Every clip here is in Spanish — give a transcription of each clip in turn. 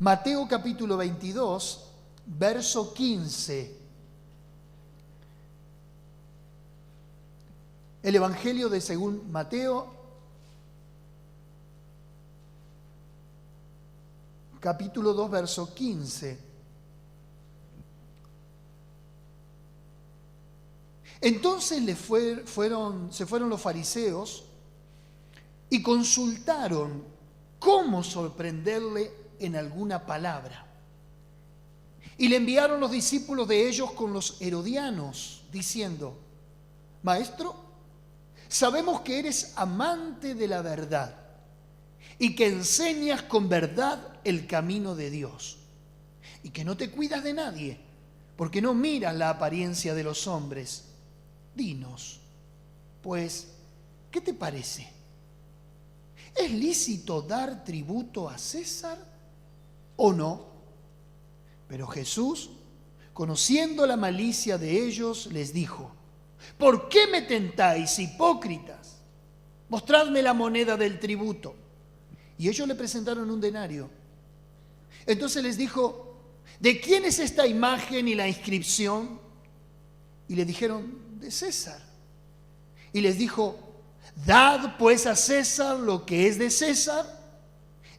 Mateo capítulo 22, verso 15. El Evangelio de según Mateo, capítulo 2, verso 15. Entonces se fueron los fariseos y consultaron cómo sorprenderle en alguna palabra. Y le enviaron los discípulos de ellos con los herodianos, diciendo: Maestro, sabemos que eres amante de la verdad y que enseñas con verdad el camino de Dios, y que no te cuidas de nadie, porque no miras la apariencia de los hombres. Dinos, pues, ¿qué te parece? ¿Es lícito dar tributo a César o no? Pero Jesús, conociendo la malicia de ellos, les dijo: ¿por qué me tentáis, hipócritas? Mostradme la moneda del tributo. Y ellos le presentaron un denario. Entonces les dijo: ¿de quién es esta imagen y la inscripción? Y le dijeron: de César. Y les dijo: dad pues a César lo que es de César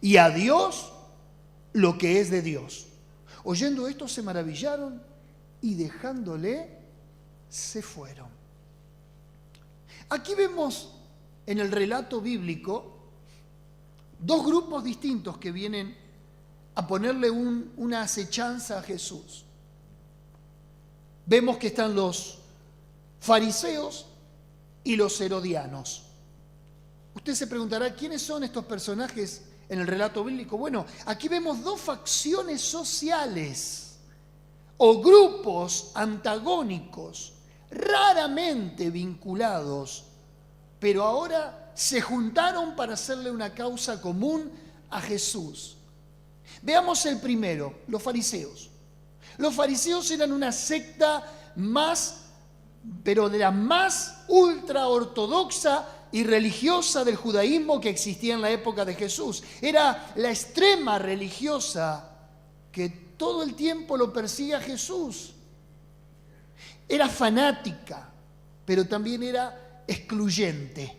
y a Dios lo que es de Dios. Oyendo esto se maravillaron y dejándole se fueron. Aquí vemos en el relato bíblico dos grupos distintos que vienen a ponerle una acechanza a Jesús. Vemos que están los fariseos y los herodianos. Usted se preguntará, ¿quiénes son estos personajes en el relato bíblico? Bueno, aquí vemos dos facciones sociales o grupos antagónicos, raramente vinculados, pero ahora se juntaron para hacerle una causa común a Jesús. Veamos el primero, los fariseos. Los fariseos eran una secta pero de la más ultra ortodoxa y religiosa del judaísmo que existía en la época de Jesús. Era la extrema religiosa que todo el tiempo lo persigue a Jesús. Era fanática, pero también era excluyente.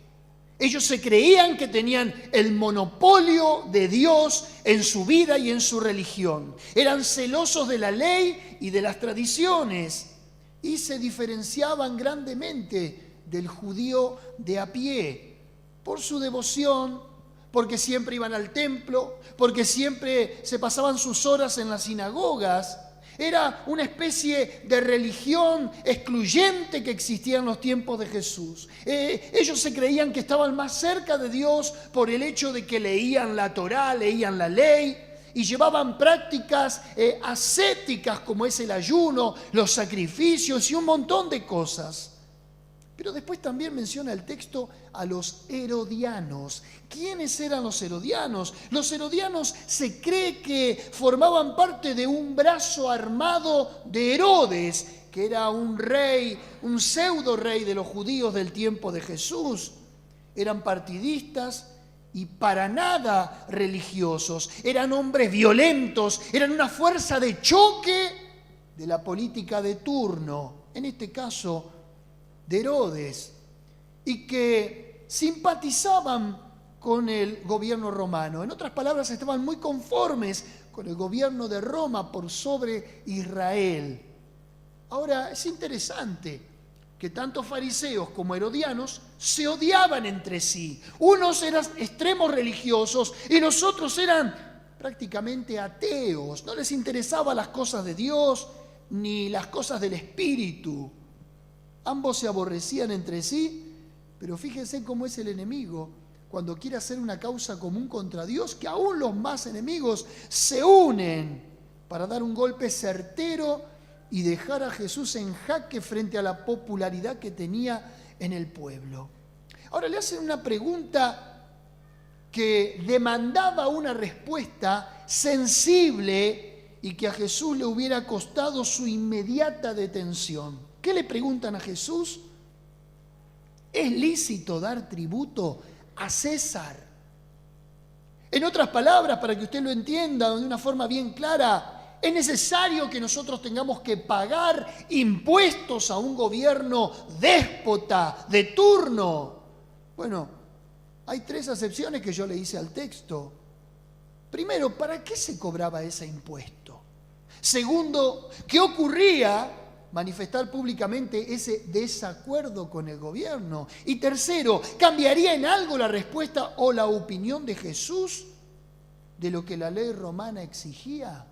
Ellos se creían que tenían el monopolio de Dios en su vida y en su religión. Eran celosos de la ley y de las tradiciones y se diferenciaban grandemente del judío de a pie por su devoción, porque siempre iban al templo, porque siempre se pasaban sus horas en las sinagogas. Era una especie de religión excluyente que existía en los tiempos de Jesús. Ellos se creían que estaban más cerca de Dios por el hecho de que leían la Torá, leían la ley y llevaban prácticas ascéticas como es el ayuno, los sacrificios y un montón de cosas. Pero después también menciona el texto a los herodianos. ¿Quiénes eran los herodianos? Los herodianos se cree que formaban parte de un brazo armado de Herodes, que era un rey, un pseudo rey de los judíos del tiempo de Jesús. Eran partidistas y para nada religiosos. Eran hombres violentos, eran una fuerza de choque de la política de turno. En este caso, de Herodes, y que simpatizaban con el gobierno romano. En otras palabras, estaban muy conformes con el gobierno de Roma por sobre Israel. Ahora, es interesante que tanto fariseos como herodianos se odiaban entre sí. Unos eran extremos religiosos y los otros eran prácticamente ateos. No les interesaban las cosas de Dios ni las cosas del Espíritu. Ambos se aborrecían entre sí, pero fíjense cómo es el enemigo cuando quiere hacer una causa común contra Dios, que aún los más enemigos se unen para dar un golpe certero y dejar a Jesús en jaque frente a la popularidad que tenía en el pueblo. Ahora le hacen una pregunta que demandaba una respuesta sensible y que a Jesús le hubiera costado su inmediata detención. ¿Qué le preguntan a Jesús? ¿Es lícito dar tributo a César? En otras palabras, para que usted lo entienda de una forma bien clara, es necesario que nosotros tengamos que pagar impuestos a un gobierno déspota de turno. Bueno, hay 3 acepciones que yo le hice al texto. Primero, ¿para qué se cobraba ese impuesto? Segundo, ¿qué ocurría? Manifestar públicamente ese desacuerdo con el gobierno. Y tercero, ¿cambiaría en algo la respuesta o la opinión de Jesús de lo que la ley romana exigía?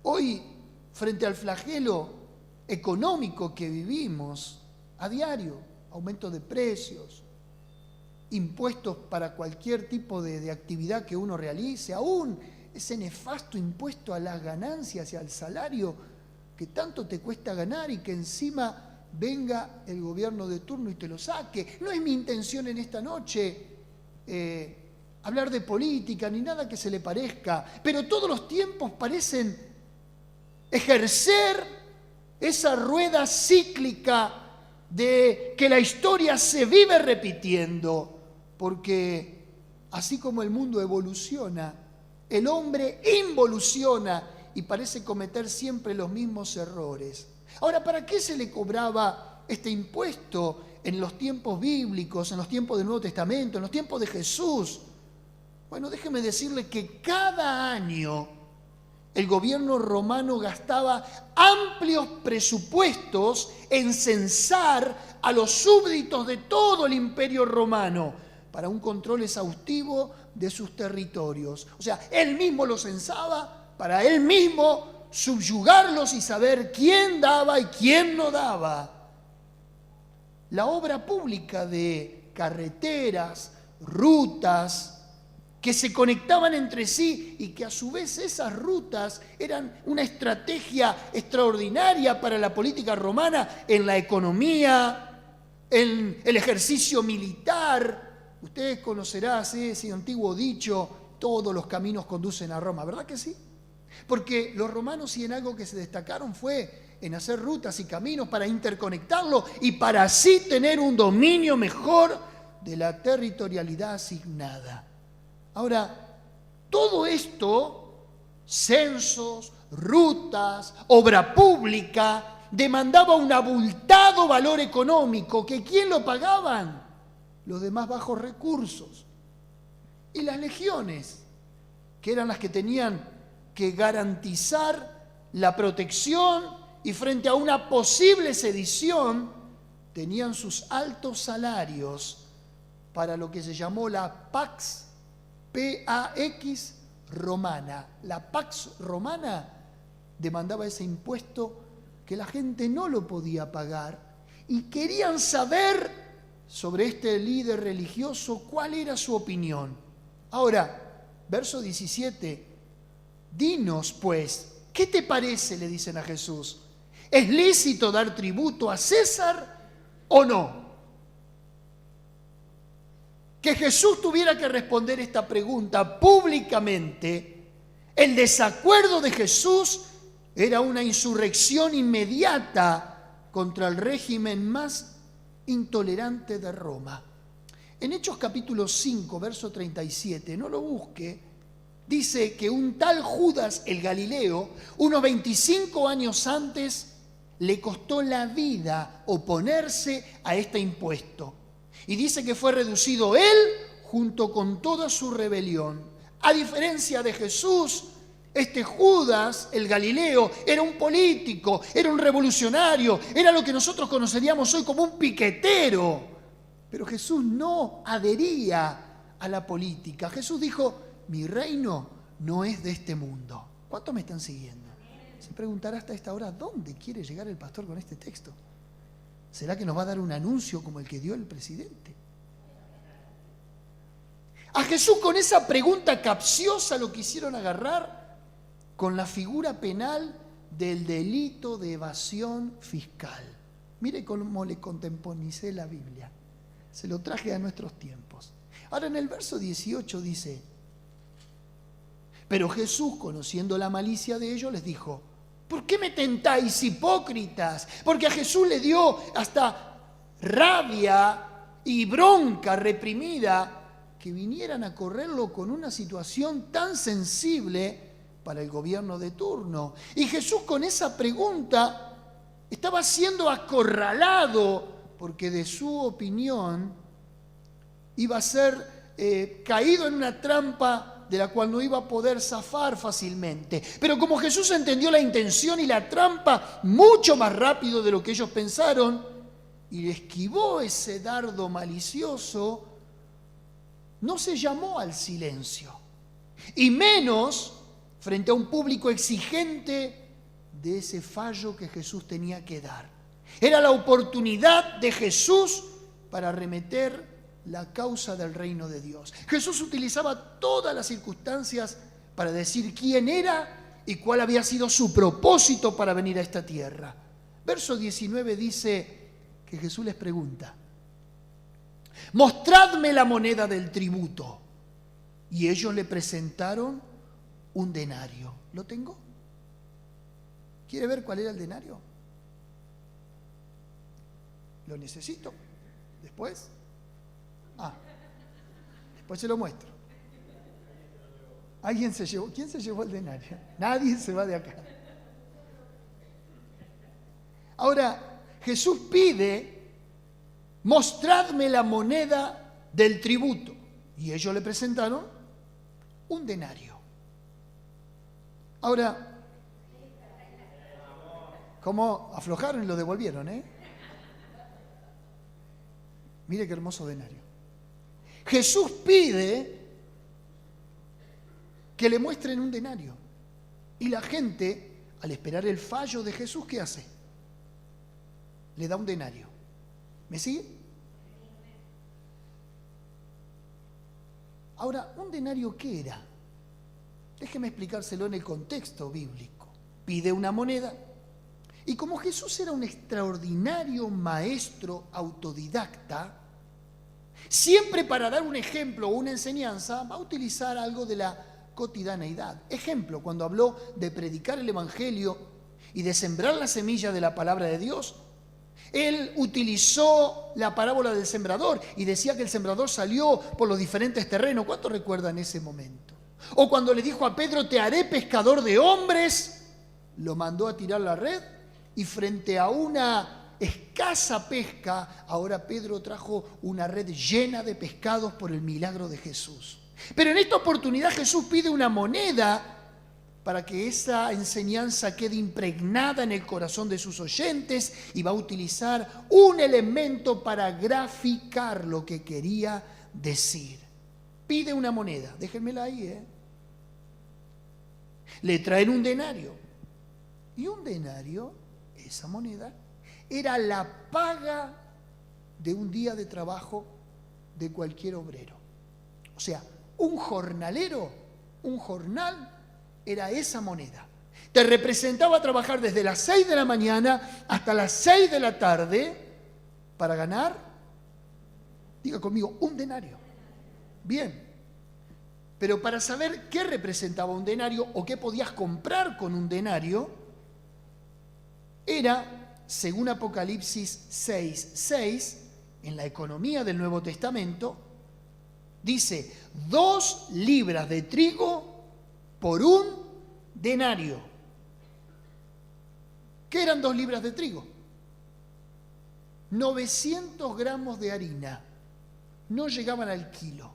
Hoy, frente al flagelo económico que vivimos a diario, aumento de precios, impuestos para cualquier tipo de actividad que uno realice, aún ese nefasto impuesto a las ganancias y al salario que tanto te cuesta ganar y que encima venga el gobierno de turno y te lo saque. No es mi intención en esta noche hablar de política ni nada que se le parezca, pero todos los tiempos parecen ejercer esa rueda cíclica de que la historia se vive repitiendo, porque así como el mundo evoluciona, el hombre involuciona y parece cometer siempre los mismos errores. Ahora, ¿para qué se le cobraba este impuesto en los tiempos bíblicos, en los tiempos del Nuevo Testamento, en los tiempos de Jesús? Bueno, déjeme decirle que cada año el gobierno romano gastaba amplios presupuestos en censar a los súbditos de todo el imperio romano para un control exhaustivo de sus territorios. O sea, él mismo los censaba para él mismo subyugarlos y saber quién daba y quién no daba. La obra pública de carreteras, rutas, que se conectaban entre sí y que a su vez esas rutas eran una estrategia extraordinaria para la política romana en la economía, en el ejercicio militar. Usted conocerá ese antiguo dicho, todos los caminos conducen a Roma, ¿verdad que sí? Porque los romanos, si en algo que se destacaron fue en hacer rutas y caminos para interconectarlo y para así tener un dominio mejor de la territorialidad asignada. Ahora, todo esto, censos, rutas, obra pública, demandaba un abultado valor económico, que ¿quién lo pagaban? Los de más bajos recursos. Y las legiones, que eran las que tenían que garantizar la protección y frente a una posible sedición, tenían sus altos salarios para lo que se llamó la Pax, P-A-X romana. La Pax romana demandaba ese impuesto que la gente no lo podía pagar y querían saber sobre este líder religioso cuál era su opinión. Ahora, verso 17, dinos pues, ¿qué te parece? Le dicen a Jesús. ¿Es lícito dar tributo a César o no? Que Jesús tuviera que responder esta pregunta públicamente, el desacuerdo de Jesús era una insurrección inmediata contra el régimen más intolerante de Roma. En Hechos capítulo 5, verso 37, no lo busque, dice que un tal Judas el Galileo, unos 25 años antes, le costó la vida oponerse a este impuesto. Y dice que fue reducido él junto con toda su rebelión. A diferencia de Jesús, este Judas, el Galileo, era un político, era un revolucionario, era lo que nosotros conoceríamos hoy como un piquetero. Pero Jesús no adhería a la política. Jesús dijo, mi reino no es de este mundo. ¿Cuántos me están siguiendo? Se preguntará hasta esta hora, ¿dónde quiere llegar el pastor con este texto? ¿Será que nos va a dar un anuncio como el que dio el presidente? A Jesús con esa pregunta capciosa lo quisieron agarrar con la figura penal del delito de evasión fiscal. Mire cómo le contemporicé la Biblia. Se lo traje a nuestros tiempos. Ahora en el verso 18 dice, pero Jesús, conociendo la malicia de ellos, les dijo, ¿por qué me tentáis, hipócritas? Porque a Jesús le dio hasta rabia y bronca reprimida que vinieran a correrlo con una situación tan sensible para el gobierno de turno. Y Jesús con esa pregunta estaba siendo acorralado porque de su opinión iba a ser caído en una trampa de la cual no iba a poder zafar fácilmente. Pero como Jesús entendió la intención y la trampa mucho más rápido de lo que ellos pensaron y esquivó ese dardo malicioso, no se llamó al silencio, y menos frente a un público exigente de ese fallo que Jesús tenía que dar. Era la oportunidad de Jesús para arremeter la causa del reino de Dios. Jesús utilizaba todas las circunstancias para decir quién era y cuál había sido su propósito para venir a esta tierra. Verso 19 dice que Jesús les pregunta: mostradme la moneda del tributo. Y ellos le presentaron un denario. ¿Lo tengo? ¿Quiere ver cuál era el denario? Lo necesito. ¿Después? Después se lo muestro. ¿Alguien se llevó? ¿Quién se llevó el denario? Nadie se va de acá. Ahora, Jesús pide: mostradme la moneda del tributo. Y ellos le presentaron un denario. Ahora, ¿cómo aflojaron y lo devolvieron, Mire qué hermoso denario. Jesús pide que le muestren un denario. Y la gente, al esperar el fallo de Jesús, ¿qué hace? Le da un denario. ¿Me sigue? Ahora, ¿un denario qué era? Déjeme explicárselo en el contexto bíblico. Pide una moneda. Y como Jesús era un extraordinario maestro autodidacta, siempre para dar un ejemplo o una enseñanza va a utilizar algo de la cotidianeidad. Ejemplo, cuando habló de predicar el Evangelio y de sembrar la semilla de la palabra de Dios, él utilizó la parábola del sembrador y decía que el sembrador salió por los diferentes terrenos. ¿Cuántos recuerdan ese momento? O cuando le dijo a Pedro: te haré pescador de hombres, lo mandó a tirar la red y frente a una escasa pesca, ahora Pedro trajo una red llena de pescados por el milagro de Jesús. Pero en esta oportunidad Jesús pide una moneda para que esa enseñanza quede impregnada en el corazón de sus oyentes, y va a utilizar un elemento para graficar lo que quería decir. Pide una moneda, déjenmela ahí, Le traen un denario. Y un denario, esa moneda, era la paga de un día de trabajo de cualquier obrero. O sea, un jornalero, un jornal, era esa moneda. Te representaba trabajar desde las 6 de la mañana hasta las 6 de la tarde para ganar, diga conmigo, un denario. Bien, pero para saber qué representaba un denario o qué podías comprar con un denario, era, según Apocalipsis 6:6, en la economía del Nuevo Testamento, dice 2 libras de trigo por un denario. ¿Qué eran 2 libras de trigo? 900 gramos de harina. No llegaban al kilo.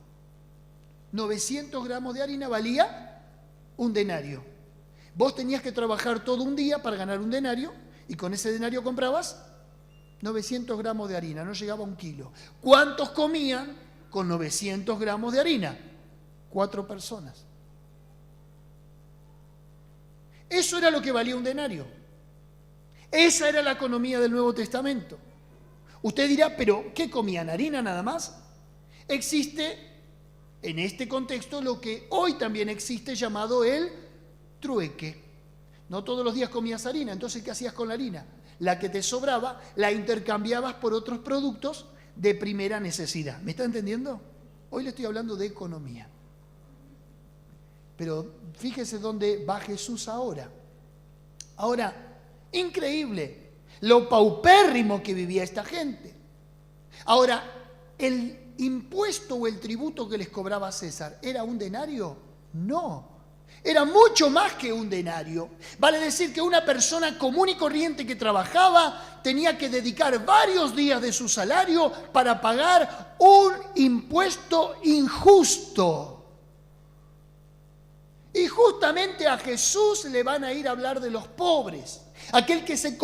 900 gramos de harina valía un denario. Vos tenías que trabajar todo un día para ganar un denario, y con ese denario comprabas 900 gramos de harina. No llegaba a un kilo. ¿Cuántos comían con 900 gramos de harina? 4 personas. Eso era lo que valía un denario. Esa era la economía del Nuevo Testamento. Usted dirá, ¿pero qué comían? ¿Harina nada más? Existe en este contexto lo que hoy también existe, llamado el trueque. No todos los días comías harina, entonces ¿qué hacías con la harina? La que te sobraba la intercambiabas por otros productos de primera necesidad. ¿Me está entendiendo? Hoy le estoy hablando de economía. Pero fíjese dónde va Jesús ahora. Ahora, increíble lo paupérrimo que vivía esta gente. Ahora, el impuesto o el tributo que les cobraba César era un denario? No. Era mucho más que un denario. Vale decir que una persona común y corriente que trabajaba tenía que dedicar varios días de su salario para pagar un impuesto injusto. Y justamente a Jesús le van a ir a hablar de los pobres, aquel que se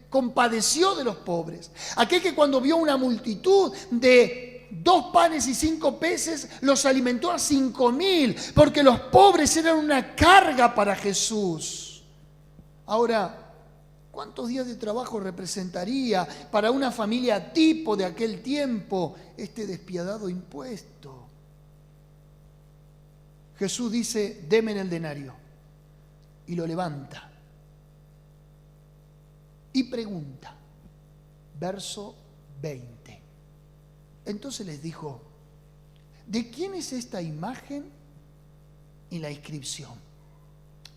compadeció de los pobres, aquel que cuando vio una multitud de 2 panes y 5 peces, los alimentó a 5,000, porque los pobres eran una carga para Jesús. Ahora, ¿cuántos días de trabajo representaría para una familia tipo de aquel tiempo este despiadado impuesto? Jesús dice, denme el denario, y lo levanta. Y pregunta, verso 20. Entonces les dijo, ¿de quién es esta imagen y la inscripción?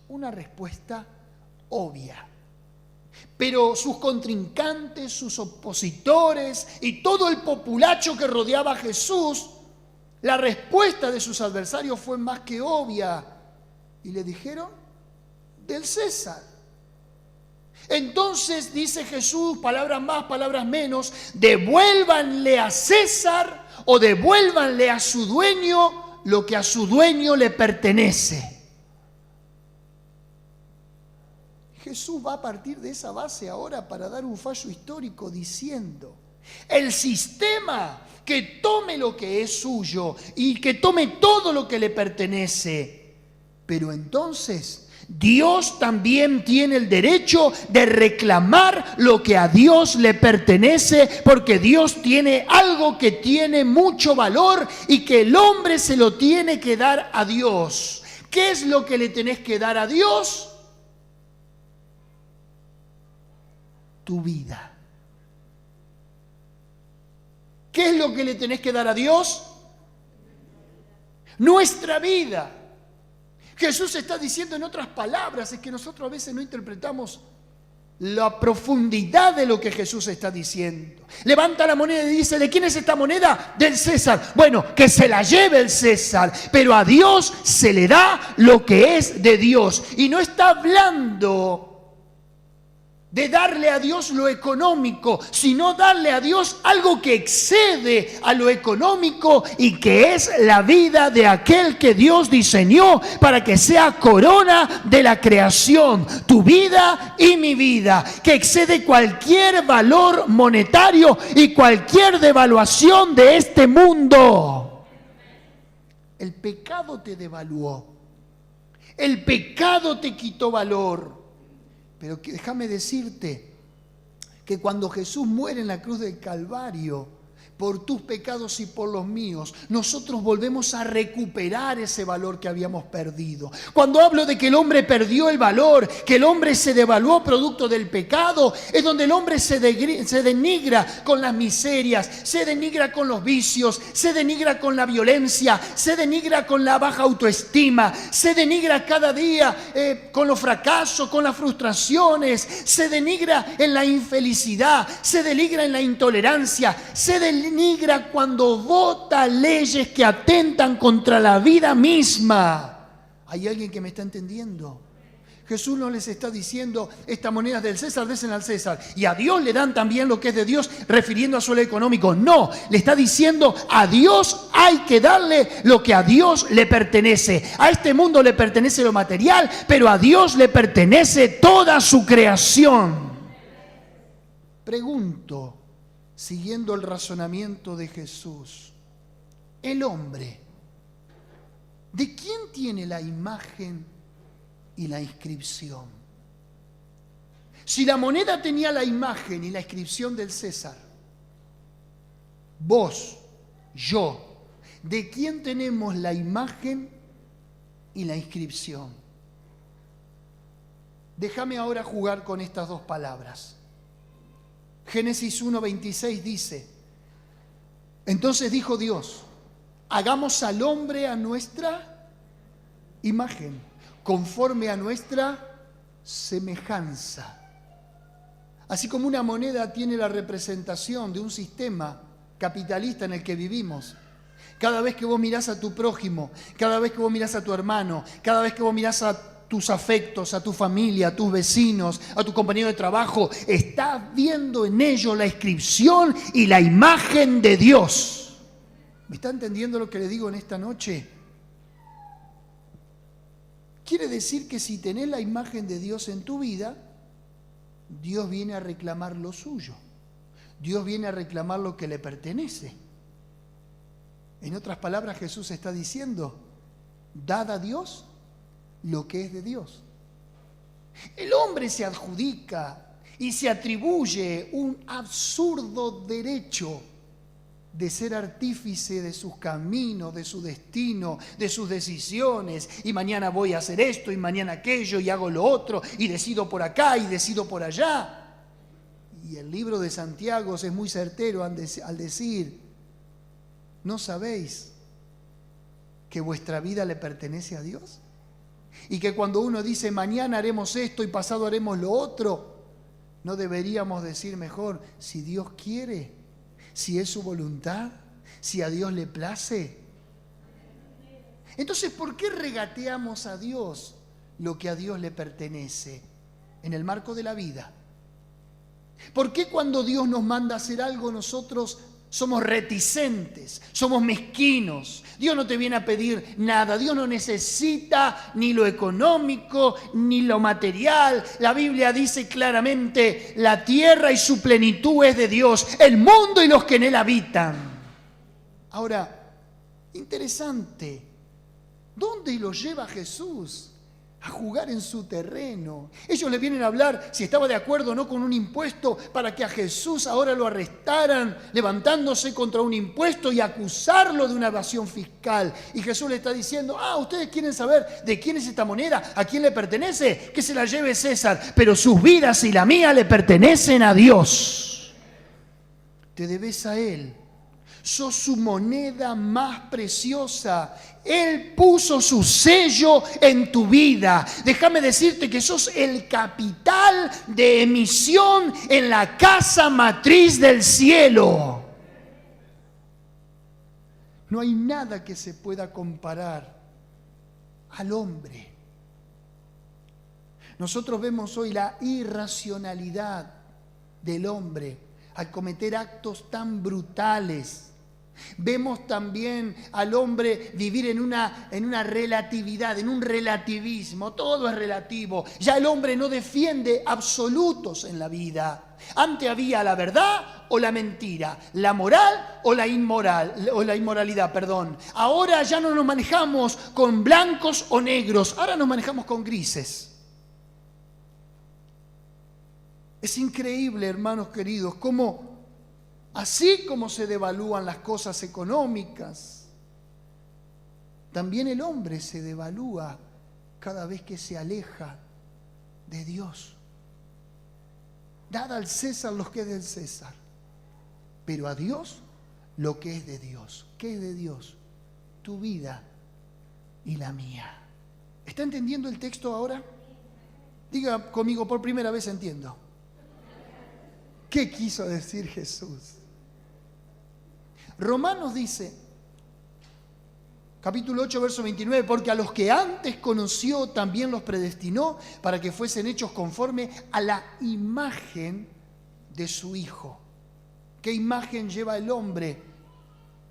Una respuesta obvia. Pero sus contrincantes, sus opositores y todo el populacho que rodeaba a Jesús, la respuesta de sus adversarios fue más que obvia. Y le dijeron, del César. Entonces dice Jesús, palabras más, palabras menos, devuélvanle a César o devuélvanle a su dueño lo que a su dueño le pertenece. Jesús va a partir de esa base ahora para dar un fallo histórico diciendo, el sistema que tome lo que es suyo y que tome todo lo que le pertenece, pero entonces Dios también tiene el derecho de reclamar lo que a Dios le pertenece, porque Dios tiene algo que tiene mucho valor y que el hombre se lo tiene que dar a Dios. ¿Qué es lo que le tenés que dar a Dios? Tu vida. ¿Qué es lo que le tenés que dar a Dios? Nuestra vida. Jesús está diciendo en otras palabras, es que nosotros a veces no interpretamos la profundidad de lo que Jesús está diciendo. Levanta la moneda y dice, ¿de quién es esta moneda? Del César. Bueno, que se la lleve el César, pero a Dios se le da lo que es de Dios. Y no está hablando de darle a Dios lo económico, sino darle a Dios algo que excede a lo económico y que es la vida de aquel que Dios diseñó para que sea corona de la creación, tu vida y mi vida, que excede cualquier valor monetario y cualquier devaluación de este mundo. El pecado te devaluó, el pecado te quitó valor. Pero déjame decirte que cuando Jesús muere en la cruz del Calvario, por tus pecados y por los míos, nosotros volvemos a recuperar ese valor que habíamos perdido. Cuando hablo de que el hombre perdió el valor, que el hombre se devaluó producto del pecado, es donde el hombre se denigra con las miserias, se denigra con los vicios, se denigra con la violencia, se denigra con la baja autoestima, se denigra cada día con los fracasos, con las frustraciones, se denigra en la infelicidad, se denigra en la intolerancia, se denigra cuando vota leyes que atentan contra la vida misma. ¿Hay alguien que me está entendiendo? Jesús no les está diciendo, esta moneda es del César, desen al César, y a Dios le dan también lo que es de Dios, refiriendo a su ley económico. No, le está diciendo, a Dios hay que darle lo que a Dios le pertenece. A este mundo le pertenece lo material, pero a Dios le pertenece toda su creación. Pregunto, siguiendo el razonamiento de Jesús, el hombre, ¿de quién tiene la imagen y la inscripción? Si la moneda tenía la imagen y la inscripción del César, vos, yo, ¿de quién tenemos la imagen y la inscripción? Déjame ahora jugar con estas dos palabras. Génesis 1:26 dice, entonces dijo Dios, hagamos al hombre a nuestra imagen, conforme a nuestra semejanza. Así como una moneda tiene la representación de un sistema, capitalista en el que vivimos. Cada vez que vos mirás a tu prójimo, cada vez que vos mirás a tu hermano, cada vez que vos mirás a tus afectos, a tu familia, a tus vecinos, a tu compañero de trabajo, estás viendo en ellos la inscripción y la imagen de Dios. ¿Me está entendiendo lo que le digo en esta noche? Quiere decir que si tenés la imagen de Dios en tu vida, Dios viene a reclamar lo suyo. Dios viene a reclamar lo que le pertenece. En otras palabras, Jesús está diciendo, dad a Dios lo que es de Dios. El hombre se adjudica y se atribuye un absurdo derecho de ser artífice de sus caminos, de su destino, de sus decisiones. Y mañana voy a hacer esto, y mañana aquello, y hago lo otro, y decido por acá, y decido por allá. Y el libro de Santiago es muy certero al decir, ¿no sabéis que vuestra vida le pertenece a Dios? Y que cuando uno dice, mañana haremos esto y pasado haremos lo otro, ¿no deberíamos decir mejor, si Dios quiere, si es su voluntad, si a Dios le place? Entonces, ¿por qué regateamos a Dios lo que a Dios le pertenece en el marco de la vida? ¿Por qué cuando Dios nos manda a hacer algo nosotros somos reticentes, somos mezquinos? Dios no te viene a pedir nada, Dios no necesita ni lo económico ni lo material. La Biblia dice claramente, la tierra y su plenitud es de Dios, el mundo y los que en él habitan. Ahora, interesante, ¿dónde lo lleva Jesús? A jugar en su terreno. Ellos le vienen a hablar si estaba de acuerdo o no con un impuesto para que a Jesús ahora lo arrestaran levantándose contra un impuesto y acusarlo de una evasión fiscal. Y Jesús le está diciendo, ustedes quieren saber de quién es esta moneda, a quién le pertenece, que se la lleve César, pero sus vidas y la mía le pertenecen a Dios. Te debes a Él. Sos su moneda más preciosa. Él puso su sello en tu vida. Déjame decirte que sos el capital de emisión en la casa matriz del cielo. No hay nada que se pueda comparar al hombre. Nosotros vemos hoy la irracionalidad del hombre al cometer actos tan brutales. Vemos también al hombre vivir en una relatividad, en un relativismo. Todo es relativo. Ya el hombre no defiende absolutos en la vida. Antes había la verdad o la mentira, la moral o la inmoralidad, perdón. Ahora ya no nos manejamos con blancos o negros, ahora nos manejamos con grises. Es increíble, hermanos queridos, cómo así como se devalúan las cosas económicas, también el hombre se devalúa cada vez que se aleja de Dios. Dad al César lo que es del César, pero a Dios lo que es de Dios. ¿Qué es de Dios? Tu vida y la mía. ¿Está entendiendo el texto ahora? Diga conmigo, por primera vez entiendo. ¿Qué quiso decir Jesús? Romanos dice, capítulo 8, verso 29, porque a los que antes conoció también los predestinó para que fuesen hechos conforme a la imagen de su Hijo. ¿Qué imagen lleva el hombre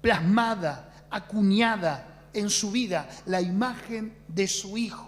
plasmada, acuñada en su vida? La imagen de su Hijo.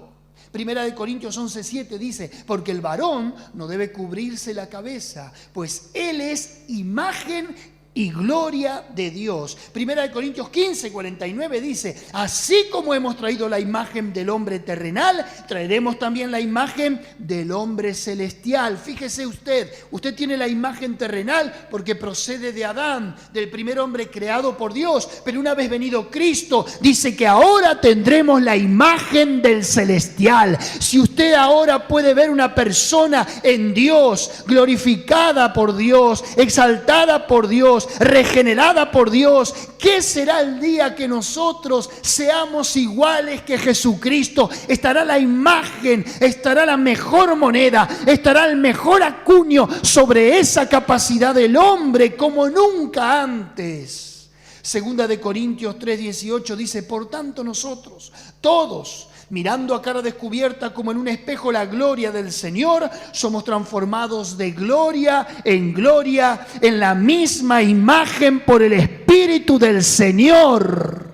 Primera de Corintios 11:7 dice, porque el varón no debe cubrirse la cabeza, pues él es imagen y gloria de Dios. Primera de Corintios 15:49 dice, así como hemos traído la imagen del hombre terrenal, traeremos también la imagen del hombre celestial. Fíjese usted tiene la imagen terrenal porque procede de Adán, del primer hombre creado por Dios, pero una vez venido Cristo, dice que ahora tendremos la imagen del celestial. Si usted ahora puede ver una persona en Dios, glorificada por Dios, exaltada por Dios, Dios, regenerada por Dios. ¿Qué será el día que nosotros seamos iguales que Jesucristo? Estará la imagen, estará la mejor moneda, estará el mejor acuño sobre esa capacidad del hombre como nunca antes. Segunda de Corintios 3:18 dice: por tanto nosotros, todos, mirando a cara descubierta como en un espejo la gloria del Señor, somos transformados de gloria en la misma imagen por el Espíritu del Señor.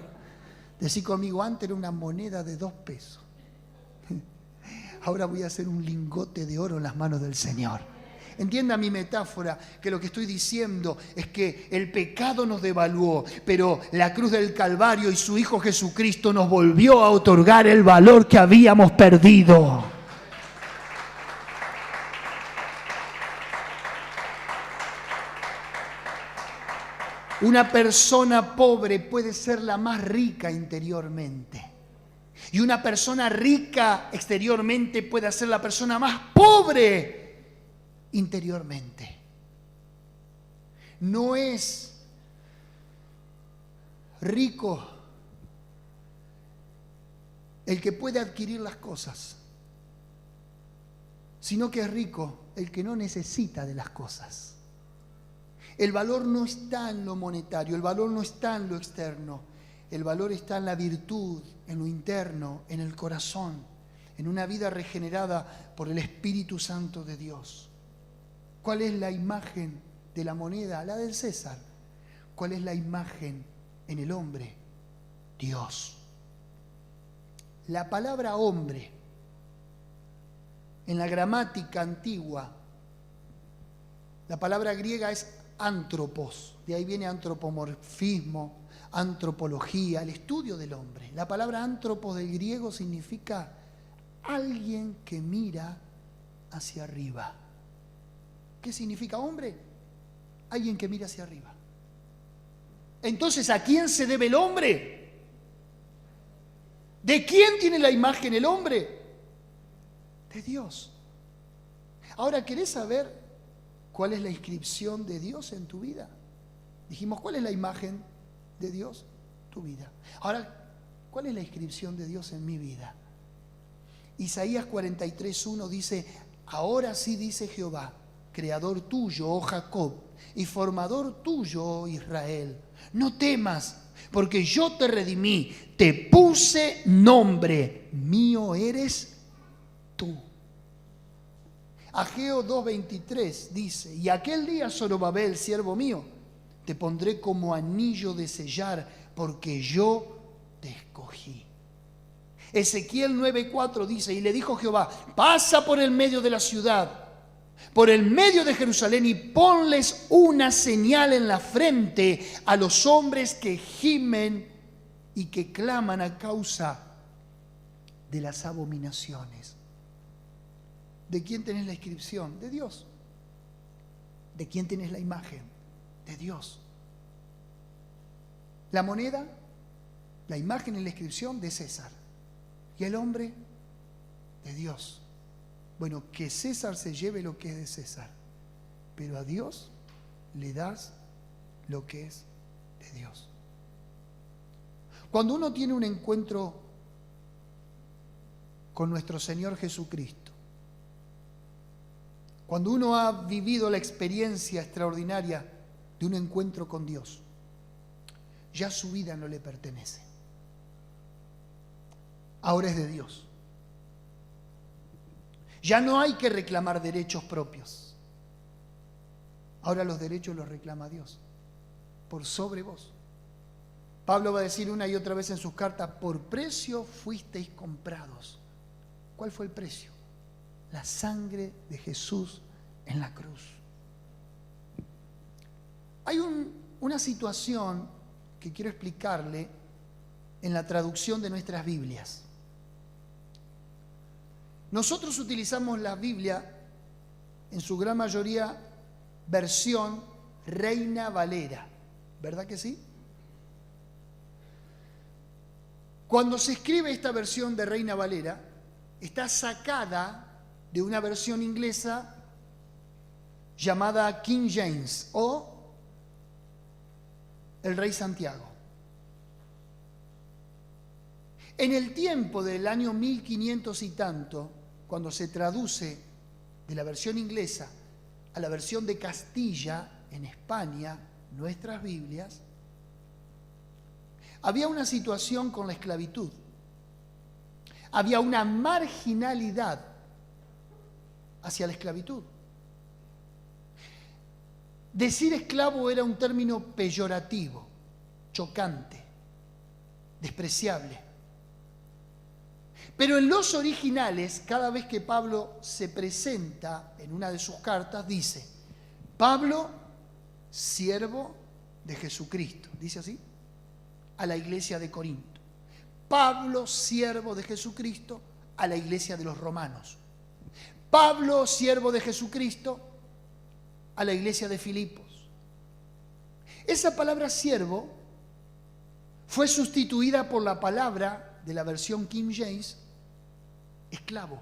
Decí conmigo: antes era una moneda de 2 pesos. Ahora voy a hacer un lingote de oro en las manos del Señor. Entienda mi metáfora, que lo que estoy diciendo es que el pecado nos devaluó, pero la cruz del Calvario y su Hijo Jesucristo nos volvió a otorgar el valor que habíamos perdido. Una persona pobre puede ser la más rica interiormente. Y una persona rica exteriormente puede ser la persona más pobre interiormente. No es rico el que puede adquirir las cosas, sino que es rico el que no necesita de las cosas. El valor no está en lo monetario, el valor no está en lo externo, el valor está en la virtud, en lo interno, en el corazón, en una vida regenerada por el Espíritu Santo de Dios. ¿Cuál es la imagen de la moneda? La del César. ¿Cuál es la imagen en el hombre? Dios. La palabra hombre, en la gramática antigua, la palabra griega es antropos. De ahí viene antropomorfismo, antropología, el estudio del hombre. La palabra antropos del griego significa alguien que mira hacia arriba. ¿Qué significa hombre? Alguien que mira hacia arriba. Entonces, ¿a quién se debe el hombre? ¿De quién tiene la imagen el hombre? De Dios. Ahora, ¿querés saber cuál es la inscripción de Dios en tu vida? Dijimos, ¿cuál es la imagen de Dios? Tu vida. Ahora, ¿cuál es la inscripción de Dios en mi vida? Isaías 43:1 dice: ahora sí dice Jehová, creador tuyo, oh Jacob, y formador tuyo, oh Israel. No temas, porque yo te redimí, te puse nombre, mío eres tú. Ageo 2:23 dice: y aquel día, Zorobabel, siervo mío, te pondré como anillo de sellar, porque yo te escogí. Ezequiel 9:4 dice: y le dijo Jehová, pasa por el medio de la ciudad, por el medio de Jerusalén, y ponles una señal en la frente a los hombres que gimen y que claman a causa de las abominaciones. ¿De quién tenés la inscripción? De Dios. ¿De quién tenés la imagen? De Dios. La moneda, la imagen y la inscripción de César. Y el hombre, de Dios. Bueno, que César se lleve lo que es de César, pero a Dios le das lo que es de Dios. Cuando uno tiene un encuentro con nuestro Señor Jesucristo, cuando uno ha vivido la experiencia extraordinaria de un encuentro con Dios, ya su vida no le pertenece. Ahora es de Dios. Ya no hay que reclamar derechos propios. Ahora los derechos los reclama Dios, por sobre vos. Pablo va a decir una y otra vez en sus cartas: por precio fuisteis comprados. ¿Cuál fue el precio? La sangre de Jesús en la cruz. Hay una situación que quiero explicarle en la traducción de nuestras Biblias. Nosotros utilizamos la Biblia, en su gran mayoría, versión Reina Valera. ¿Verdad que sí? Cuando se escribe esta versión de Reina Valera, está sacada de una versión inglesa llamada King James o el rey Santiago. En el tiempo del año 1500 y tanto, cuando se traduce de la versión inglesa a la versión de Castilla en España, nuestras Biblias, había una situación con la esclavitud. Había una marginalidad hacia la esclavitud. Decir esclavo era un término peyorativo, chocante, despreciable. Pero en los originales, cada vez que Pablo se presenta en una de sus cartas, dice: Pablo, siervo de Jesucristo. ¿Dice así? A la iglesia de Corinto. Pablo, siervo de Jesucristo, a la iglesia de los romanos. Pablo, siervo de Jesucristo, a la iglesia de Filipos. Esa palabra siervo fue sustituida por la palabra de la versión King James, esclavo.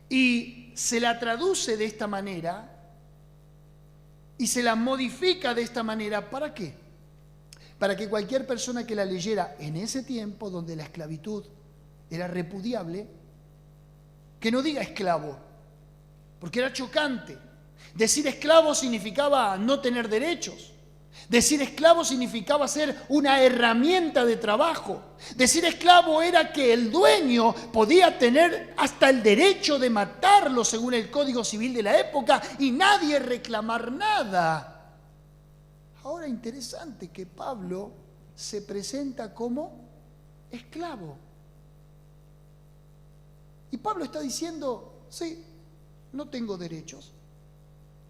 Y se la traduce de esta manera y se la modifica de esta manera. ¿Para qué? Para que cualquier persona que la leyera en ese tiempo, donde la esclavitud era repudiable, que no diga esclavo, porque era chocante. Decir esclavo significaba no tener derechos. Decir esclavo significaba ser una herramienta de trabajo. Decir esclavo era que el dueño podía tener hasta el derecho de matarlo según el Código Civil de la época y nadie reclamar nada. Ahora, interesante que Pablo se presenta como esclavo. Y Pablo está diciendo: sí, no tengo derechos.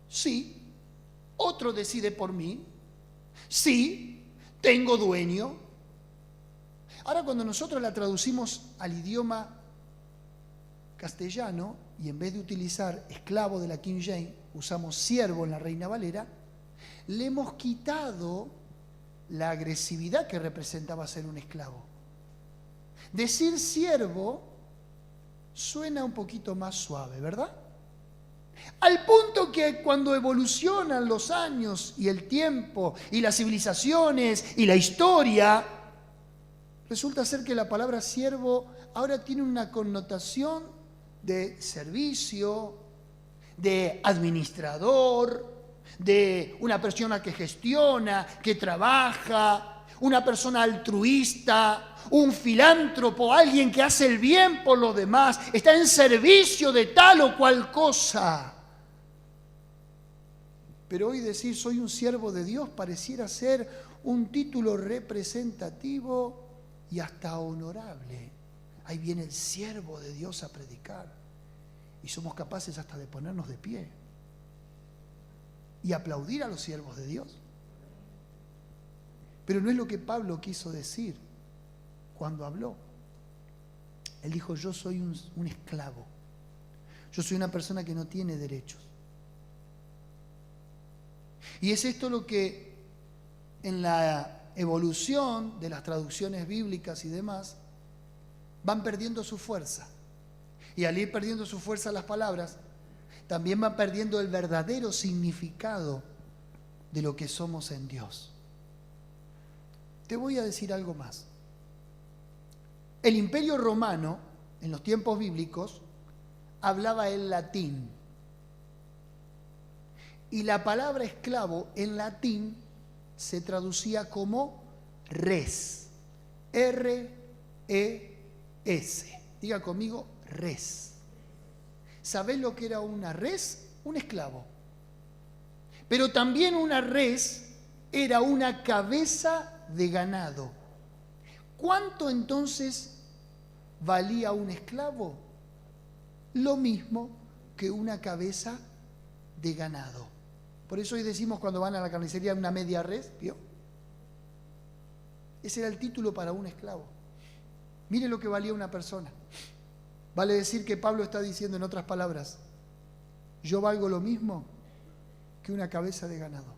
Sí, otro decide por mí. Sí, tengo dueño. Ahora, cuando nosotros la traducimos al idioma castellano y en vez de utilizar esclavo de la King James, usamos siervo en la Reina Valera, le hemos quitado la agresividad que representaba ser un esclavo. Decir siervo suena un poquito más suave, ¿verdad? Al punto que cuando evolucionan los años y el tiempo y las civilizaciones y la historia, resulta ser que la palabra siervo ahora tiene una connotación de servicio, de administrador, de una persona que gestiona, que trabaja, una persona altruista, un filántropo, alguien que hace el bien por los demás, está en servicio de tal o cual cosa. Pero hoy decir soy un siervo de Dios pareciera ser un título representativo y hasta honorable. Ahí viene el siervo de Dios a predicar y somos capaces hasta de ponernos de pie y aplaudir a los siervos de Dios. Pero no es lo que Pablo quiso decir cuando habló. Él dijo: yo soy un esclavo. Yo soy una persona que no tiene derechos. Y es esto lo que en la evolución de las traducciones bíblicas y demás van perdiendo su fuerza. Y al ir perdiendo su fuerza las palabras, también van perdiendo el verdadero significado de lo que somos en Dios. Te voy a decir algo más. El Imperio Romano, en los tiempos bíblicos, hablaba el latín. Y la palabra esclavo en latín se traducía como res. R-E-S. Diga conmigo, res. ¿Sabés lo que era una res? Un esclavo. Pero también una res era una cabeza de ganado. ¿Cuánto entonces valía un esclavo? Lo mismo que una cabeza de ganado. Por eso hoy decimos cuando van a la carnicería una media res, ¿vio? Ese era el título para un esclavo. Mire lo que valía una persona. Vale decir que Pablo está diciendo en otras palabras: yo valgo lo mismo que una cabeza de ganado.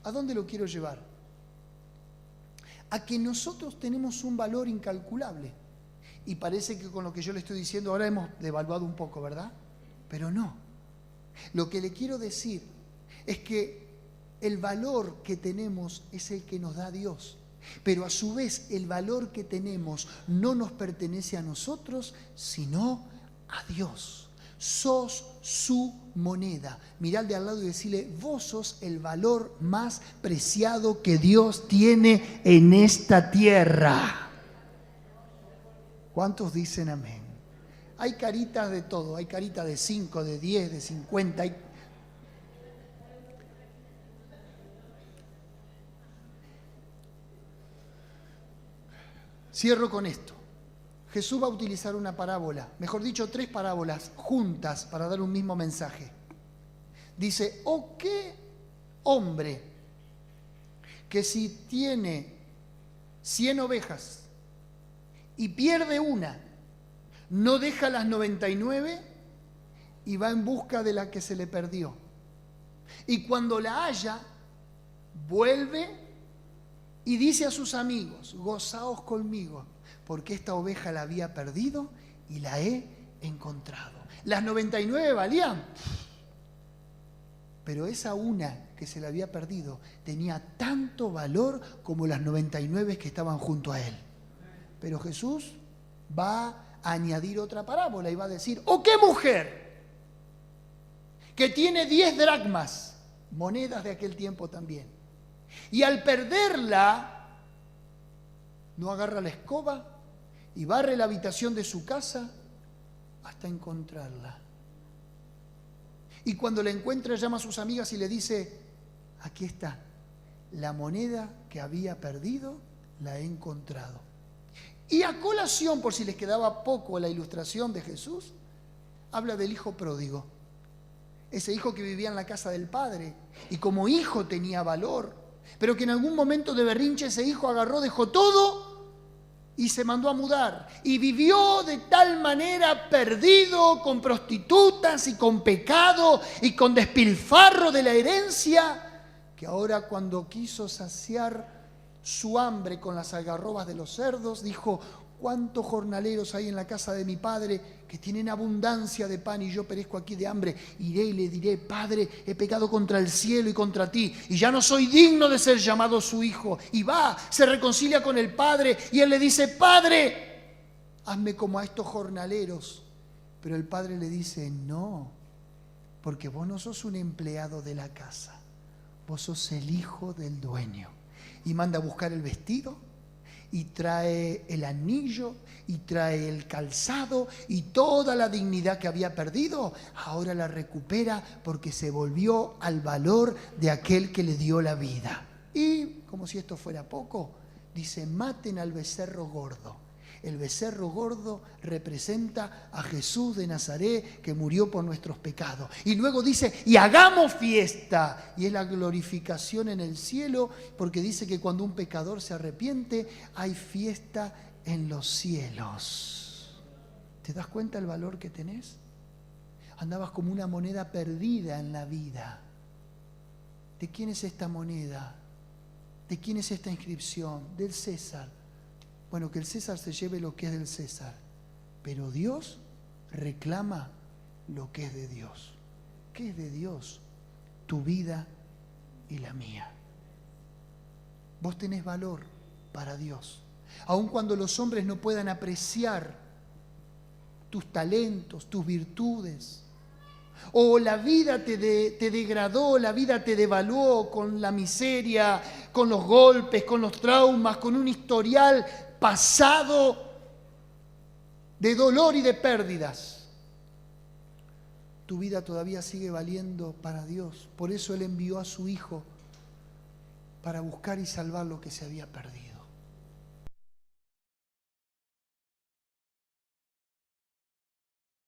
¿A dónde lo quiero llevar? A que nosotros tenemos un valor incalculable. Y parece que con lo que yo le estoy diciendo ahora hemos devaluado un poco, ¿verdad? Pero no. Lo que le quiero decir es que el valor que tenemos es el que nos da Dios. Pero a su vez el valor que tenemos no nos pertenece a nosotros, sino a Dios. Sos su moneda. Mirá al de al lado y decirle, vos sos el valor más preciado que Dios tiene en esta tierra. ¿Cuántos dicen amén? Hay caritas de todo, hay caritas de 5, de 10, de 50. Cierro con esto. Jesús va a utilizar una parábola, mejor dicho, 3 parábolas juntas para dar un mismo mensaje. Dice, ¿o qué hombre que si tiene 100 ovejas y pierde una, no deja las 99 y va en busca de la que se le perdió? Y cuando la halla, vuelve y dice a sus amigos, gozaos conmigo, porque esta oveja la había perdido y la he encontrado. Las 99 valían, pero esa una que se la había perdido tenía tanto valor como las 99 que estaban junto a él. Pero Jesús va a añadir otra parábola y va a decir, ¿o qué mujer que tiene 10 dracmas, monedas de aquel tiempo también, y al perderla no agarra la escoba y barre la habitación de su casa hasta encontrarla? Y cuando la encuentra llama a sus amigas y le dice, aquí está, la moneda que había perdido la he encontrado. Y a colación, por si les quedaba poco la ilustración de Jesús, habla del hijo pródigo. Ese hijo que vivía en la casa del padre y como hijo tenía valor, pero que en algún momento de berrinche ese hijo agarró, dejó todo y se mandó a mudar. Y vivió de tal manera perdido, con prostitutas y con pecado y con despilfarro de la herencia, que ahora cuando quiso saciar su hambre con las algarrobas de los cerdos, dijo, ¿cuántos jornaleros hay en la casa de mi padre que tienen abundancia de pan y yo perezco aquí de hambre? Iré y le diré, Padre, he pecado contra el cielo y contra ti, y ya no soy digno de ser llamado su hijo. Y va, se reconcilia con el padre, y él le dice, Padre, hazme como a estos jornaleros. Pero el padre le dice, no, porque vos no sos un empleado de la casa, vos sos el hijo del dueño. Y manda a buscar el vestido, y trae el anillo, y trae el calzado, y toda la dignidad que había perdido, ahora la recupera porque se volvió al valor de aquel que le dio la vida. Y, como si esto fuera poco, dice, maten al becerro gordo. El becerro gordo representa a Jesús de Nazaret que murió por nuestros pecados. Y luego dice, y hagamos fiesta. Y es la glorificación en el cielo, porque dice que cuando un pecador se arrepiente, hay fiesta en los cielos. ¿Te das cuenta el valor que tenés? Andabas como una moneda perdida en la vida. ¿De quién es esta moneda? ¿De quién es esta inscripción? Del César. Bueno, que el César se lleve lo que es del César, pero Dios reclama lo que es de Dios. ¿Qué es de Dios? Tu vida y la mía. Vos tenés valor para Dios, aun cuando los hombres no puedan apreciar tus talentos, tus virtudes, o la vida te degradó, la vida te devaluó con la miseria, con los golpes, con los traumas, con un historial pasado de dolor y de pérdidas. Tu vida todavía sigue valiendo para Dios. Por eso Él envió a su Hijo para buscar y salvar lo que se había perdido.